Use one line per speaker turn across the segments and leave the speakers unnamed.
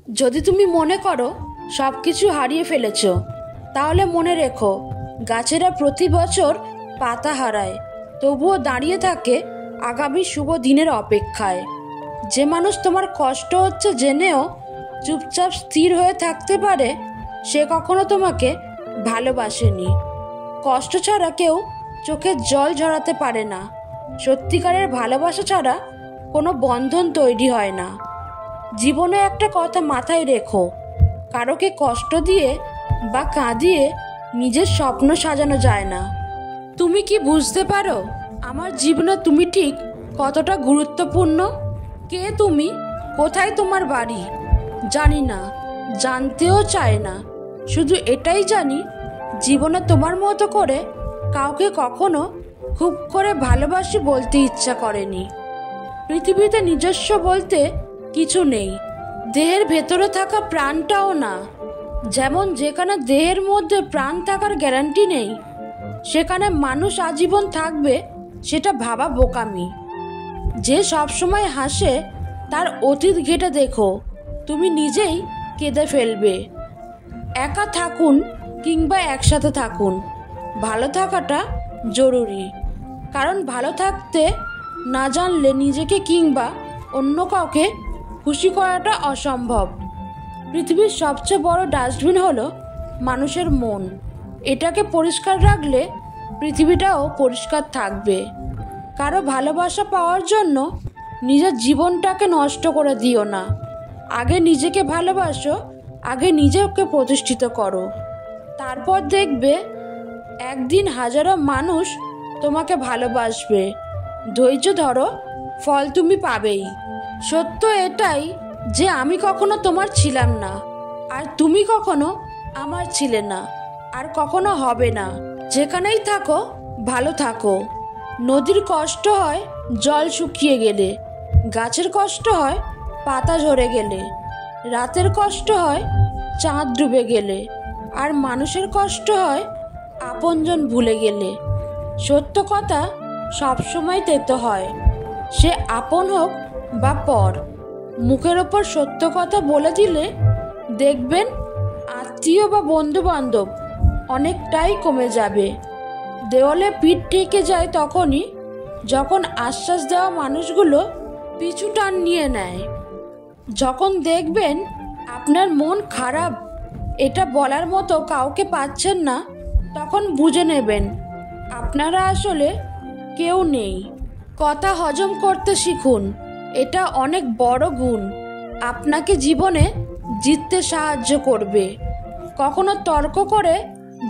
যদি তুমি মনে করো সব কিছু হারিয়ে ফেলেছ, তাহলে মনে রেখো গাছেরা প্রতি বছর পাতা হারায়, তবুও দাঁড়িয়ে থাকে আগামী শুভ দিনের অপেক্ষায়। যে মানুষ তোমার কষ্ট হচ্ছে জেনেও চুপচাপ স্থির হয়ে থাকতে পারে, সে কখনো তোমাকে ভালোবাসেনি। কষ্ট ছাড়া কেউ চোখের জল ঝরাতে পারে না। সত্যিকারের ভালোবাসা ছাড়া কোনো বন্ধন তৈরি হয় না। জীবনে একটা কথা মাথায় রেখো, কারোকে কষ্ট দিয়ে বা কাঁদিয়ে নিজের স্বপ্ন সাজানো যায় না। তুমি কি বুঝতে পারো আমার জীবনে তুমি ঠিক কতটা গুরুত্বপূর্ণ? কে তুমি, কোথায় তোমার বাড়ি জানি না, জানতেও চায় না। শুধু এটাই জানি, জীবনে তোমার মতো করে কাউকে কখনো খুব করে ভালোবাসি বলতে ইচ্ছা করেনি। পৃথিবীতে নিজস্ব বলতে কিছু নেই, দেহের ভেতরে থাকা প্রাণটাও না। যেমন যেখানে দেহের মধ্যে প্রাণ থাকার গ্যারান্টি নেই, সেখানে মানুষ আজীবন থাকবে সেটা ভাবা বোকামি। যে সবসময় হাসে তার অতীত ঘেঁটে দেখো, তুমি নিজেই কেঁদে ফেলবে। একা থাকুন কিংবা একসাথে থাকুন, ভালো থাকাটা জরুরি। কারণ ভালো থাকতে না জানলে নিজেকে কিংবা অন্য কাউকে খুশি করাটা অসম্ভব। পৃথিবীর সবচেয়ে বড় ডাস্টবিন হলো মানুষের মন। এটাকে পরিষ্কার রাখলে পৃথিবীটাও পরিষ্কার থাকবে। কারো ভালোবাসা পাওয়ার জন্য নিজের জীবনটাকে নষ্ট করে দিও না। আগে নিজেকে ভালোবাসো, আগে নিজেকে প্রতিষ্ঠিত করো, তারপর দেখবে একদিন হাজারো মানুষ তোমাকে ভালোবাসবে। ধৈর্য ধরো, ফল তুমি পাবেই। সত্য এটাই যে আমি কখনো তোমার ছিলাম না, আর তুমি কখনো আমার ছিলে না, আর কখনো হবে না। যেখানেই থাকো ভালো থাকো। নদীর কষ্ট হয় জল শুকিয়ে গেলে, গাছের কষ্ট হয় পাতা ঝরে গেলে, রাতের কষ্ট হয় চাঁদ ডুবে গেলে, আর মানুষের কষ্ট হয় আপনজন ভুলে গেলে। সত্য কথা সবসময় তেতো হয়, সে আপন হোক বা পর। মুখের ওপর সত্য কথা বলে দিলে দেখবেন আত্মীয় বা বন্ধু বান্ধব অনেকটাই কমে যাবে। দেওয়ালে পিঠ ঠেকে যায় তখনই যখন আশ্বাস দেওয়া মানুষগুলো পিছু টান নিয়ে নেয়। যখন দেখবেন আপনার মন খারাপ, এটা বলার মতো কাউকে পাচ্ছেন না, তখন বুঝে নেবেন আপনারা আসলে কেউ নেই। কথা হজম করতে শিখুন, এটা অনেক বড় গুণ, আপনাকে জীবনে জিততে সাহায্য করবে। কখনো তর্ক করে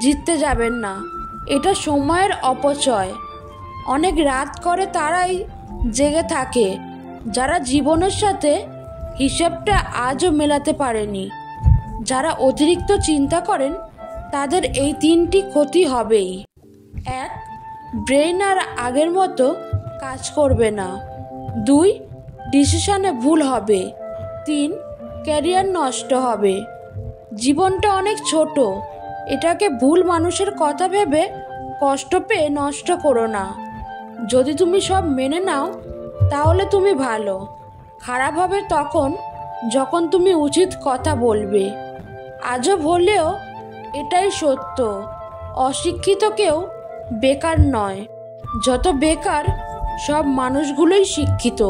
জিততে যাবেন না, এটা সময়ের অপচয়। অনেক রাত করে তারাই জেগে থাকে যারা জীবনের সাথে হিসেবটা আজও মেলাতে পারেনি। যারা অতিরিক্ত চিন্তা করেন তাদের এই তিনটি ক্ষতি হবেই। 1. ব্রেন আর আগের মতো কাজ করবে না। 2. ডিসিশনে ভুল হবে। 3. ক্যারিয়ার নষ্ট হবে। জীবনটা অনেক ছোট, এটাকে ভুল মানুষের কথা ভেবে কষ্ট পেয়ে নষ্ট করো না। যদি তুমি সব মেনে নাও তাহলে তুমি ভালো। খারাপ হবে তখন যখন তুমি উচিত কথা বলবে। আজব হলেও এটাই সত্য, অশিক্ষিত কেউ বেকার নয়, যত বেকার সব মানুষগুলোই শিক্ষিত।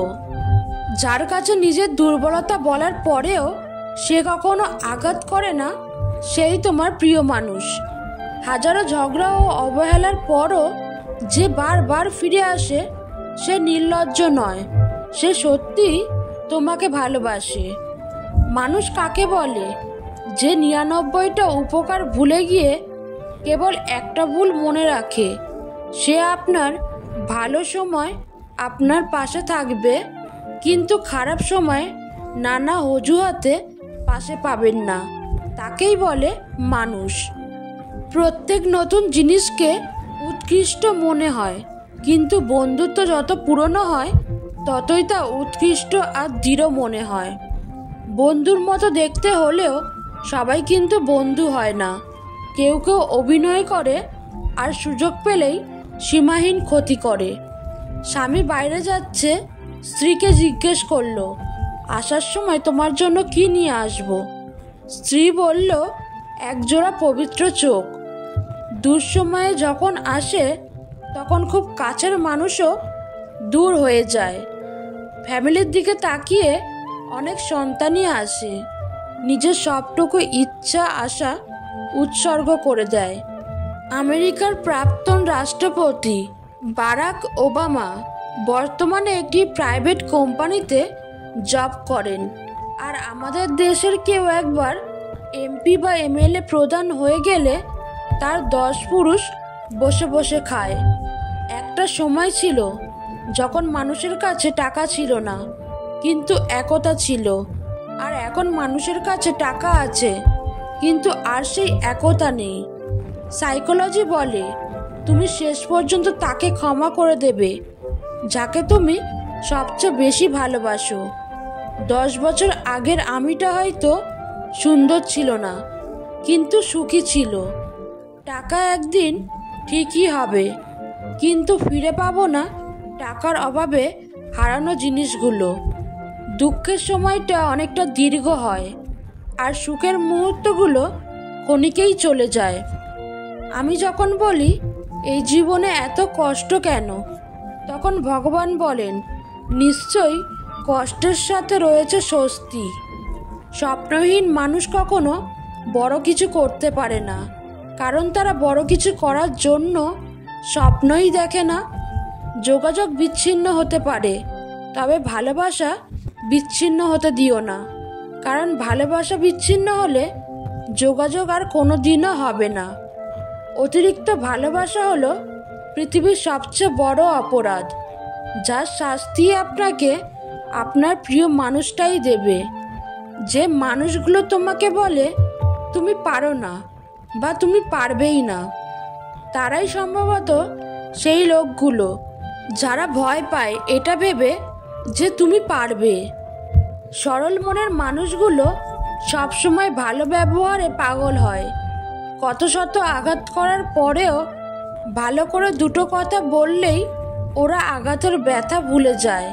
যার কাছে নিজের দুর্বলতা বলার পরেও সে কখনো আঘাত করে না, সেই তোমার প্রিয় মানুষ। হাজারো ঝগড়া ও অবহেলার পরও যে বারবার ফিরে আসে, সে নির্লজ্জ নয়, সে সত্যি তোমাকে ভালোবাসে। মানুষ কাকে বলে? যে 99টা উপকার ভুলে গিয়ে কেবল একটা ভুল মনে রাখে। সে আপনার ভালো সময় আপনার পাশে থাকবে, কিন্তু খারাপ সময় নানা অজুহাতে পাশে পাবেন না। তাকেই বলে মানুষ। প্রত্যেক নতুন জিনিসকে উৎকৃষ্ট মনে হয়, কিন্তু বন্ধুত্ব যত পুরনো হয় ততই তা উৎকৃষ্ট আর দৃঢ় মনে হয়। বন্ধুর মতো দেখতে হলেও সবাই কিন্তু বন্ধু হয় না। কেউ কেউ অভিনয় করে আর সুযোগ পেলেই সীমাহীন ক্ষতি করে। স্বামী বাইরে যাচ্ছে, স্ত্রীকে জিজ্ঞেস করলো, আসার সময় তোমার জন্য কি নিয়ে আসব? স্ত্রী বলল, একজোড়া পবিত্র চোখ। দুঃসময়ে যখন আসে তখন খুব কাছের মানুষও দূর হয়ে যায়। ফ্যামিলির দিকে তাকিয়ে অনেক সন্তানই আসে, নিজের সবটুকু ইচ্ছা আশা উৎসর্গ করে দেয়। আমেরিকার প্রাক্তন রাষ্ট্রপতি বারাক ওবামা বর্তমানে একটি প্রাইভেট কোম্পানিতে জব করেন। আর আমাদের দেশের কেউ একবার এমপি বা এমএলএ প্রধান হয়ে গেলে তার 10 পুরুষ বসে বসে খায়। একটা সময় ছিল যখন মানুষের কাছে টাকা ছিল না, কিন্তু একতা ছিল। আর এখন মানুষের কাছে টাকা আছে, কিন্তু আর সেই একতা নেই। সাইকোলজি বলে, তুমি শেষ পর্যন্ত তাকে ক্ষমা করে দেবে যাকে তুমি সবচেয়ে বেশি ভালোবাসো। 10 বছর আগের আমিটা হয়তো সুন্দর ছিল না, কিন্তু সুখী ছিল। টাকা একদিন ঠিকই হবে, কিন্তু ফিরে পাবো না টাকার অভাবে হারানো জিনিসগুলো। দুঃখের সময়টা অনেকটা দীর্ঘ হয়, আর সুখের মুহূর্তগুলো ক্ষণিকেই চলে যায়। আমি যখন বলি এই জীবনে এত কষ্ট কেন, তখন ভগবান বলেন, নিশ্চয়ই কষ্টের সাথে রয়েছে স্বস্তি। স্বপ্নহীন মানুষ কখনো বড় কিছু করতে পারে না, কারণ তারা বড় কিছু করার জন্য স্বপ্নই দেখে না। যোগাযোগ বিচ্ছিন্ন হতে পারে, তবে ভালোবাসা বিচ্ছিন্ন হতে দিও না, কারণ ভালোবাসা বিচ্ছিন্ন হলে যোগাযোগ আর কোনো দিনও হবে না। অতিরিক্ত ভালোবাসা হলো পৃথিবীর সবচেয়ে বড় অপরাধ, যার শাস্তি আপনাকে আপনার প্রিয় মানুষটাই দেবে। যে মানুষগুলো তোমাকে বলে তুমি পারো না বা তুমি পারবেই না, তারাই সম্ভবত সেই লোকগুলো যারা ভয় পায় এটা ভেবে যে তুমি পারবে। সরল মনের মানুষগুলো সবসময় ভালো ব্যবহারে পাগল হয়। কত শত আঘাত করার পরেও ভালো করে দুটো কথা বললেই ওরা আঘাতের ব্যথা ভুলে যায়।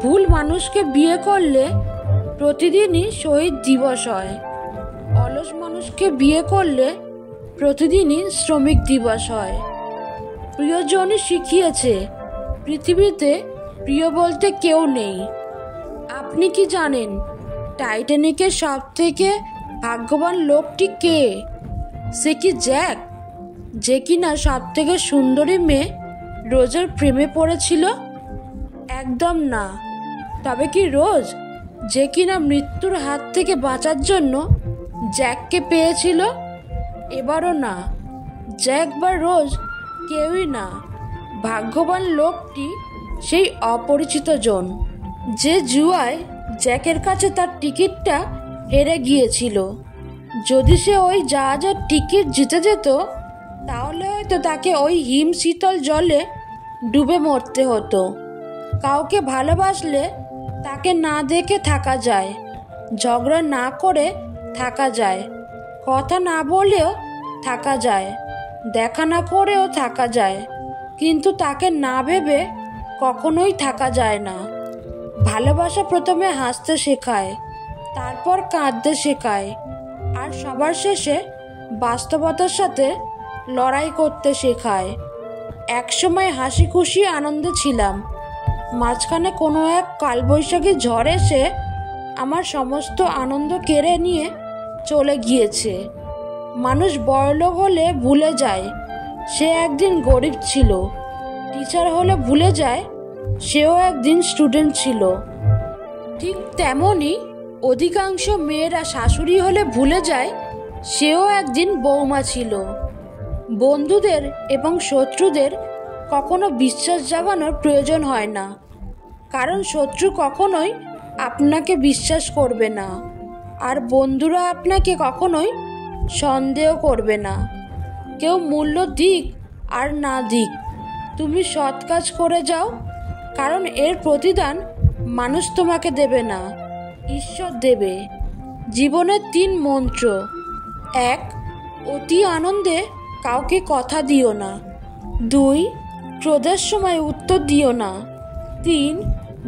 ভুল মানুষকে বিয়ে করলে প্রতিদিনই শহীদ দিবস হয়। অলস মানুষকে বিয়ে করলে প্রতিদিনই শ্রমিক দিবস হয়। প্রিয়জনই শিখিয়েছে পৃথিবীতে প্রিয় বলতে কেউ নেই। আপনি কি জানেন টাইটানিকের সব থেকে ভাগ্যবান লোকটি কে? সে কি জ্যাক, যে কিনা সব থেকে সুন্দরী মেয়ে রোজের প্রেমে পড়েছিল? একদম না। তবে কি রোজ, যে কিনা মৃত্যুর হাত থেকে বাঁচার জন্য জ্যাককে পেয়েছিল? এবারও না। জ্যাক বা রোজ কেউই না। ভাগ্যবান লোকটি সেই অপরিচিত জন, যে জুয়ায় জ্যাকের কাছে তার টিকিটটা হেরে গিয়েছিল। যদি সে ওই জাহাজের টিকিট জিতে যেত, তাহলে হয়তো তাকে ওই হিম শীতল জলে ডুবে মরতে হতো। কাউকে ভালোবাসলে তাকে না দেখে থাকা যায়, ঝগড়া না করে থাকা যায়, কথা না বলেও থাকা যায়, দেখা না করেও থাকা যায়, কিন্তু তাকে না ভেবে কখনোই থাকা যায় না। ভালোবাসা প্রথমে হাসতে শেখায়, তারপর কাঁদতে শেখায়, আর সবার শেষে বাস্তবতার সাথে লড়াই করতে শেখায়। একসময় হাসি খুশি আনন্দে ছিলাম, মাঝখানে কোনো এক কালবৈশাখী ঝড় এসে আমার সমস্ত আনন্দ কেড়ে নিয়ে চলে গিয়েছে। মানুষ বড়লোক হলে ভুলে যায় সে একদিন গরিব ছিল, টিচার হলে ভুলে যায় সেও একদিন স্টুডেন্ট ছিল। ঠিক তেমনই অধিকাংশ মেয়েরা শাশুড়ি হলে ভুলে যায় সেও একদিন বৌমা ছিল। বন্ধুদের এবং শত্রুদের কখনো বিশ্বাস জাগানোর প্রয়োজন হয় না, কারণ শত্রু কখনোই আপনাকে বিশ্বাস করবে না, আর বন্ধুরা আপনাকে কখনোই সন্দেহ করবে না। কেউ মূল্য দিক আর না দিক, তুমি সৎ কাজ করে যাও, কারণ এর প্রতিদান মানুষ তোমাকে দেবে না, ঈশ্বর দেবে। জীবনের 3 মন্ত্র: 1. অতি আনন্দে কাউকে কথা দিও না। 2. ক্রোধের সময় উত্তর দিও না। 3.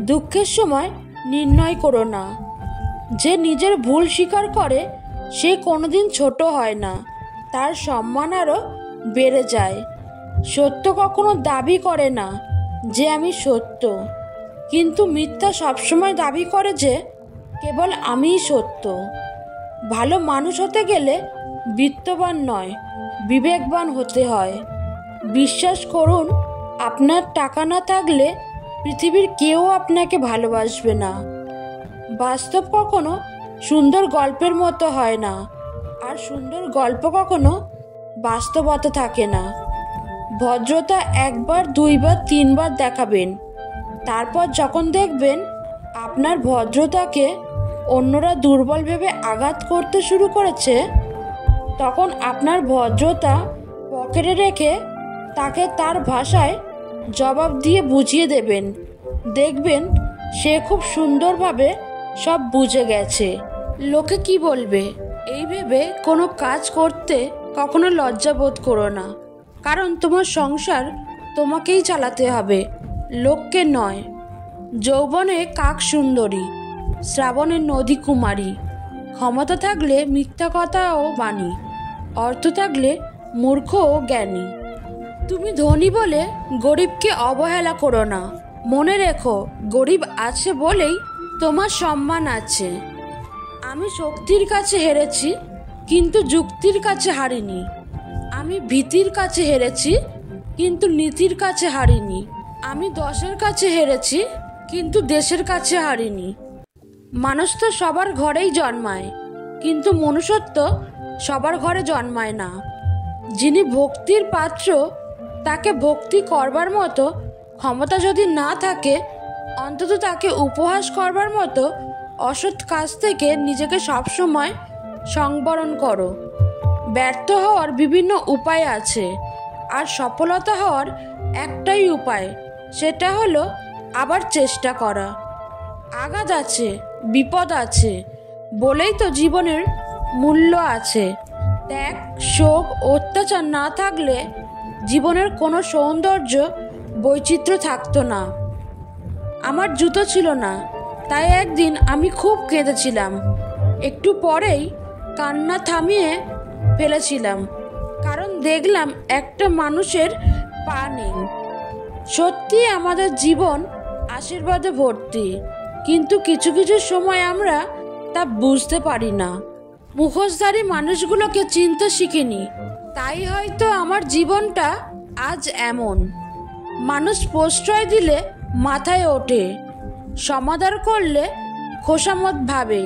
দুঃখের সময় নির্ণয় করো না। যে নিজের ভুল স্বীকার করে সে কোনোদিন ছোট হয় না, তার সম্মান আরও বেড়ে যায়। সত্য কখনো দাবি করে না যে আমি সত্য, কিন্তু মিথ্যা সবসময় দাবি করে যে কেবল আমিই সত্য। ভালো মানুষ হতে গেলে বিত্তবান নয়, বিবেকবান হতে হয়। বিশ্বাস করুন, আপনার টাকা না থাকলে পৃথিবীর কেউ আপনাকে ভালোবাসবে না। বাস্তব কখনো সুন্দর গল্পের মতো হয় না, আর সুন্দর গল্প কখনো বাস্তবতা থাকে না। ভদ্রতা একবার, দুইবার, তিনবার দেখাবেন, তারপর যখন দেখবেন আপনার ভদ্রতাকে অন্যরা দুর্বল ভেবে আঘাত করতে শুরু করেছে, তখন আপনার ভদ্রতা পকেটে রেখে তাকে তার ভাষায় জবাব দিয়ে বুঝিয়ে দেবেন। দেখবেন সে খুব সুন্দরভাবে সব বুঝে গেছে। লোকে কি বলবে এই ভেবে কোনো কাজ করতে কখনো লজ্জা বোধ করো না, কারণ তোমার সংসার তোমাকেই চালাতে হবে, লোককে নয়। যৌবনে কাক সুন্দরী, শ্রাবণে নদী কুমারী। ক্ষমতা থাকলে মিথ্যা কথাও বাণী, অর্থ থাকলে মূর্খ ও জ্ঞানী। তুমি ধনী বলে গরিবকে অবহেলা করো না। মনে রেখো, গরিব আছে বলেই তোমার সম্মান আছে। আমি শক্তির কাছে হেরেছি, কিন্তু যুক্তির কাছে হারিনি। আমি ভীতির কাছে হেরেছি, কিন্তু নীতির কাছে হারিনি। আমি দশের কাছে হেরেছি, কিন্তু দেশের কাছে হারিনি। মানুষ তো সবার ঘরেই জন্মায়, কিন্তু মনুষ্যত্ব সবার ঘরে জন্মায় না। যিনি ভক্তির পাত্র, তাকে ভক্তি করবার মতো ক্ষমতা যদি না থাকে, অন্তত তাকে উপহাস করবার মতো অসৎ কাজ থেকে নিজেকে সবসময় সংবরণ করো। ব্যর্থ হওয়ার বিভিন্ন উপায় আছে, আর সফলতা হওয়ার একটাই উপায়, সেটা হলো আবার চেষ্টা করা। আঘাত আছে, বিপদ আছে, বলেই তো জীবনের মূল্য আছে। ত্যাগ, শোক, অত্যাচার না থাকলে জীবনের কোনো সৌন্দর্য, বৈচিত্র্য থাকতো না। আমার জুতো ছিল না, তাই একদিন আমি খুব কেঁদেছিলাম। একটু পরেই কান্না থামিয়ে ফেলেছিলাম, কারণ দেখলাম একটা মানুষের পা নেই। সত্যি আমাদের জীবন আশীর্বাদে ভর্তি, কিন্তু কিছু কিছু সময় আমরা তা বুঝতে পারি না। মুখোশধারী মানুষগুলোকে চিনতে শিখিনি, তাই হয়তো আমার জীবনটা আজ এমন। মানুষ প্রশ্রয় দিলে মাথায় ওঠে, সমাদর করলে খোসামত ভাবে,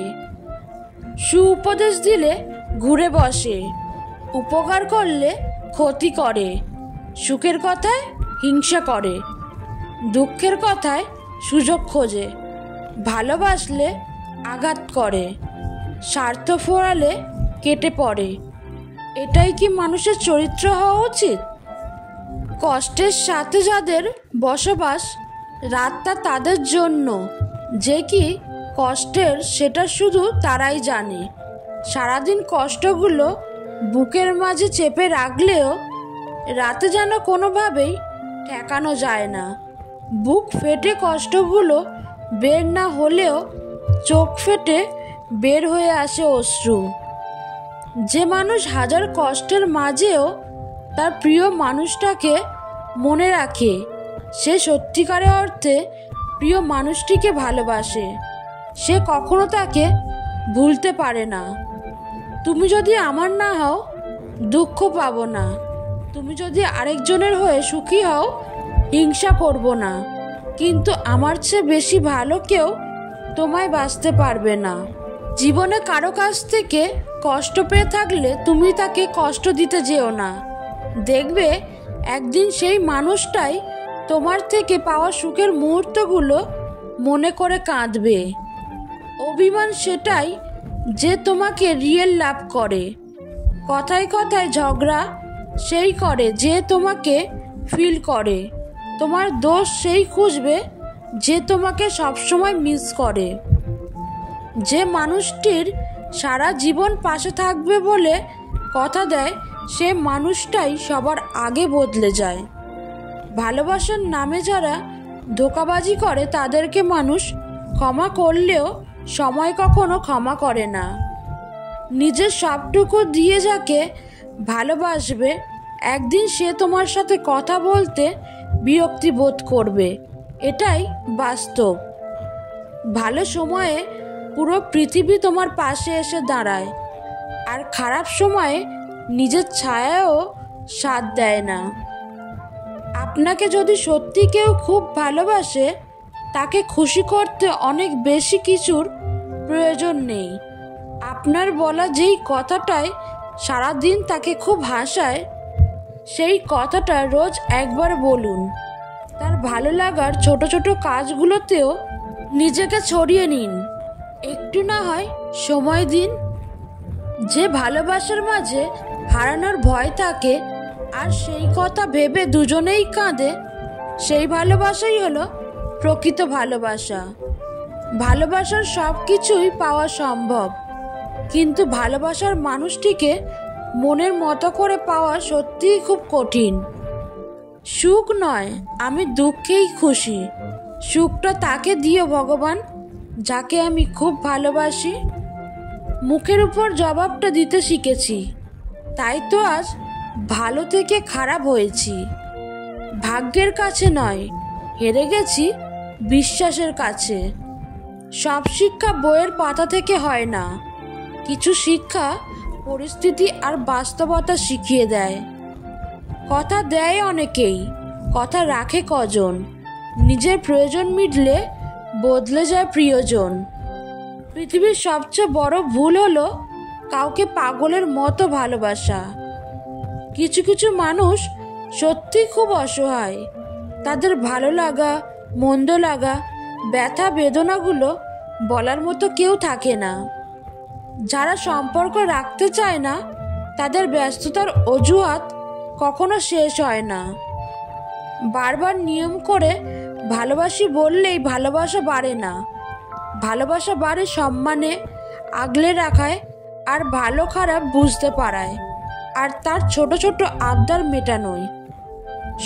সুউপদেশ দিলে ঘুরে বসে, উপকার করলে ক্ষতি করে, সুখের কথায় হিংসা করে, দুঃখের কথায় সুযোগ খোঁজে, ভালোবাসলে আঘাত করে, স্বার্থ ফোরালে কেটে পড়ে। এটাই কি মানুষের চরিত্র হওয়া উচিত? কষ্টের সাথে যাদের বসবাস, রাতটা তাদের জন্য। যে কি কষ্টের সেটা শুধু তারাই জানে। সারাদিন কষ্টগুলো বুকের মাঝে চেপে রাখলেও রাতে যেন কোনোভাবেই ঠেকানো যায় না। বুক ফেটে কষ্টগুলো বের না হলেও চোখ ফেটে বের হয়ে আসে অশ্রু। যে মানুষ হাজার কষ্টের মাঝেও তার প্রিয় মানুষটাকে মনে রাখে, সে সত্যিকারের অর্থে প্রিয় মানুষটিকে ভালোবাসে। সে কখনো তাকে ভুলতে পারে না। তুমি যদি আমার না হও, দুঃখ পাবো না। তুমি যদি আরেকজনের হয়ে সুখী হও, হিংসা করব না। কিন্তু আমার চেয়ে বেশি ভালো কেউ তোমায় বাঁচতে পারবে না। জীবনে কারো কাছ থেকে কষ্ট পেয়ে থাকলে তুমি তাকে কষ্ট দিতে যেও না। দেখবে একদিন সেই মানুষটাই তোমার থেকে পাওয়া সুখের মুহূর্তগুলো মনে করে কাঁদবে। অভিমান সেটাই যে তোমাকে রিয়েল লাভ করে। কথায় কথায় ঝগড়া সেই করে যে তোমাকে ফিল করে। তোমার দোষ সেই খুঁজবে যে তোমাকে সবসময় মিস করে। যে মানুষটির সারা জীবন পাশে থাকবে বলে কথা দেয়, সে মানুষটাই সবার আগে বদলে যায়। ভালোবাসার নামে যারা ধোঁকাবাজি করে তাদেরকে মানুষ ক্ষমা করলেও সময় কখনো ক্ষমা করে না। নিজের সবটুকু দিয়ে যাকে ভালোবাসবে, একদিন সে তোমার সাথে কথা বলতে বিরক্তি বোধ করবে, এটাই বাস্তব। ভালো সময়ে পুরো পৃথিবী তোমার পাশে এসে দাঁড়ায়, আর খারাপ সময়ে নিজের ছায়াও সাথ দেয় না। আপনাকে যদি সত্যি কেউ খুব ভালোবাসে, তাকে খুশি করতে অনেক বেশি কিছুর প্রয়োজন নেই। আপনার বলা যেই কথাটাই সারাদিন তাকে খুব হাসায়, সেই কথাটা রোজ একবার বলুন। তার ভালো লাগার ছোট ছোট কাজগুলোতেও নিজেকে ছড়িয়ে নিন। একটু না হয় সময় দিন। যে ভালোবাসার মাঝে হারানোর ভয় থাকে আর সেই কথা ভেবে দুজনেই কাঁদে, সেই ভালোবাসাই হলো প্রকৃত ভালোবাসা। ভালোবাসার সব কিছুই পাওয়া সম্ভব, কিন্তু ভালোবাসার মানুষটিকে মনের মতো করে পাওয়া সত্যিই খুব কঠিন। সুখ নয়, আমি দুঃখেই খুশি। সুখটা তাকে দিও ভগবান, যাকে আমি খুব ভালোবাসি। মুখের উপর জবাবটা দিতে শিখেছি, তাই তো আজ ভালো থেকে খারাপ হয়েছি। ভাগ্যের কাছে নয়, হেরে গেছি বিশ্বাসের কাছে। সব শিক্ষা বইয়ের পাতা থেকে হয় না, কিছু শিক্ষা পরিস্থিতি আর বাস্তবতা শিখিয়ে দেয়। কথা দেয় অনেকেই, কথা রাখে কজন। নিজের প্রয়োজন মিটলে বদলে যায় প্রিয়জন। পৃথিবীর সবচেয়ে বড় ভুল হলো কাউকে পাগলের মতো ভালোবাসা। কিছু কিছু মানুষ সত্যি খুব অসহায়, তাদের ভালো লাগা, মন্দ লাগা, ব্যথা বেদনাগুলো বলার মতো কেউ থাকে না। যারা সম্পর্ক রাখতে চায় না, তাদের ব্যস্ততার অজুহাত কখনো শেষ হয় না। বারবার নিয়ম করে ভালোবাসি বললেই ভালোবাসা বাড়ে না। ভালোবাসা বাড়ে সম্মানে, আগলে রাখায়, আর ভালো খারাপ বুঝতে পারায়, আর তার ছোট ছোট আবদার মেটানোয়।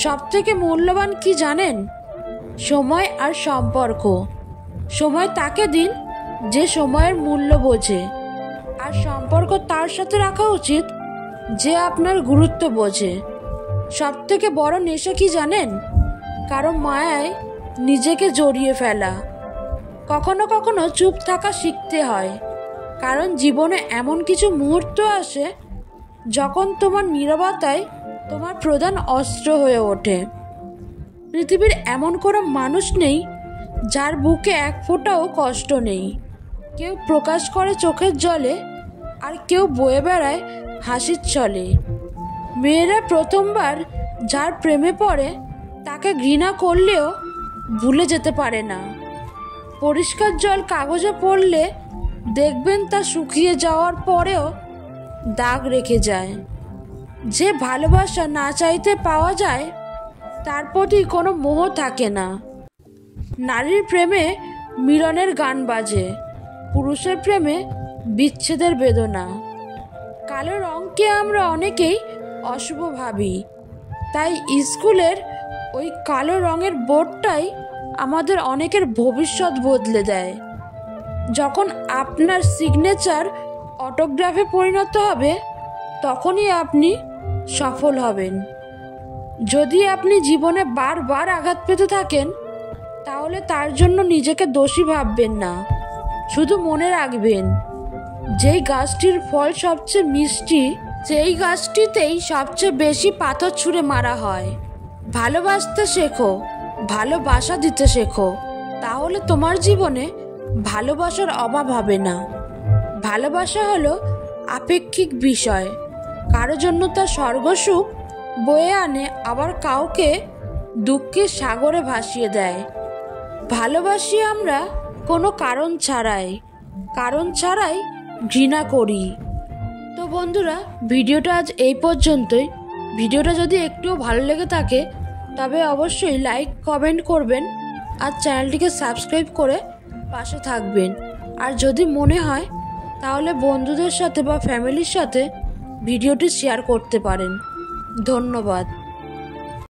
সব থেকে মূল্যবান কি জানেন? সময় আর সম্পর্ক। সময় তাকে দিন যে সময়ের মূল্য বোঝে, আর সম্পর্ক তার সাথে রাখা উচিত যে আপনার গুরুত্ব বোঝে। সব থেকে বড় নেশা কি জানেন? কারো মায়ায় নিজেকে জড়িয়ে ফেলা। কখনো কখনো চুপ থাকা শিখতে হয়, কারণ জীবনে এমন কিছু মুহূর্ত আসে যখন তোমার নীরবতাই তোমার প্রধান অস্ত্র হয়ে ওঠে। পৃথিবীর এমন কোনো মানুষ নেই যার বুকে এক ফোঁটাও কষ্ট নেই। কেউ প্রকাশ করে চোখের জলে, আর কেউ বয়ে বেড়ায় হাসির ছলে। মেয়েরা প্রথমবার যার প্রেমে পড়ে, তাকে ঘৃণা করলেও ভুলে যেতে পারে না। পরিষ্কার জল কাগজে পড়লে দেখবেন তা শুকিয়ে যাওয়ার পরেও দাগ রেখে যায়। যে ভালোবাসা না চাইতে পাওয়া যায়, তার প্রতি কোনো মোহ থাকে না। নারীর প্রেমে মিলনের গান বাজে, পুরুষের প্রেমে বিচ্ছেদের বেদনা। কালো রঙকে আমরা অনেকেই অশুভ ভাবি, তাই স্কুলের ওই কালো রঙের বোর্ডটাই আমাদের অনেকের ভবিষ্যৎ বদলে দেয়। যখন আপনার সিগনেচার অটোগ্রাফে পরিণত হবে, তখনই আপনি সফল হবেন। যদি আপনি জীবনে বারবার আঘাত পেতে থাকেন, তাহলে তার জন্য নিজেকে দোষী ভাববেন না। শুধু মনে রাখবেন, যেই গাছটির ফল সবচেয়ে মিষ্টি, সেই গাছটিতেই সবচেয়ে বেশি পাথর ছুঁড়ে মারা হয়। ভালোবাসতে শেখো, ভালোবাসা দিতে শেখো, তাহলে তোমার জীবনে ভালোবাসার অভাব হবে না। ভালোবাসা হলো আপেক্ষিক বিষয়। কারো জন্য তা স্বর্গসুখ বয়ে আনে, আবার কাউকে দুঃখের সাগরে ভাসিয়ে দেয়। ভালোবাসি আমরা কোনো কারণ ছাড়াই ঘৃণা করি। তো বন্ধুরা, ভিডিওটা আজ এই পর্যন্তই। ভিডিওটা যদি একটুও ভালো লেগে থাকে, তবে অবশ্যই লাইক কমেন্ট করবেন, আর চ্যানেলটিকে সাবস্ক্রাইব করে পাশে থাকবেন। আর যদি মনে হয়, তাহলে বন্ধুদের সাথে বা ফ্যামিলির সাথে ভিডিওটি শেয়ার করতে পারেন। ধন্যবাদ।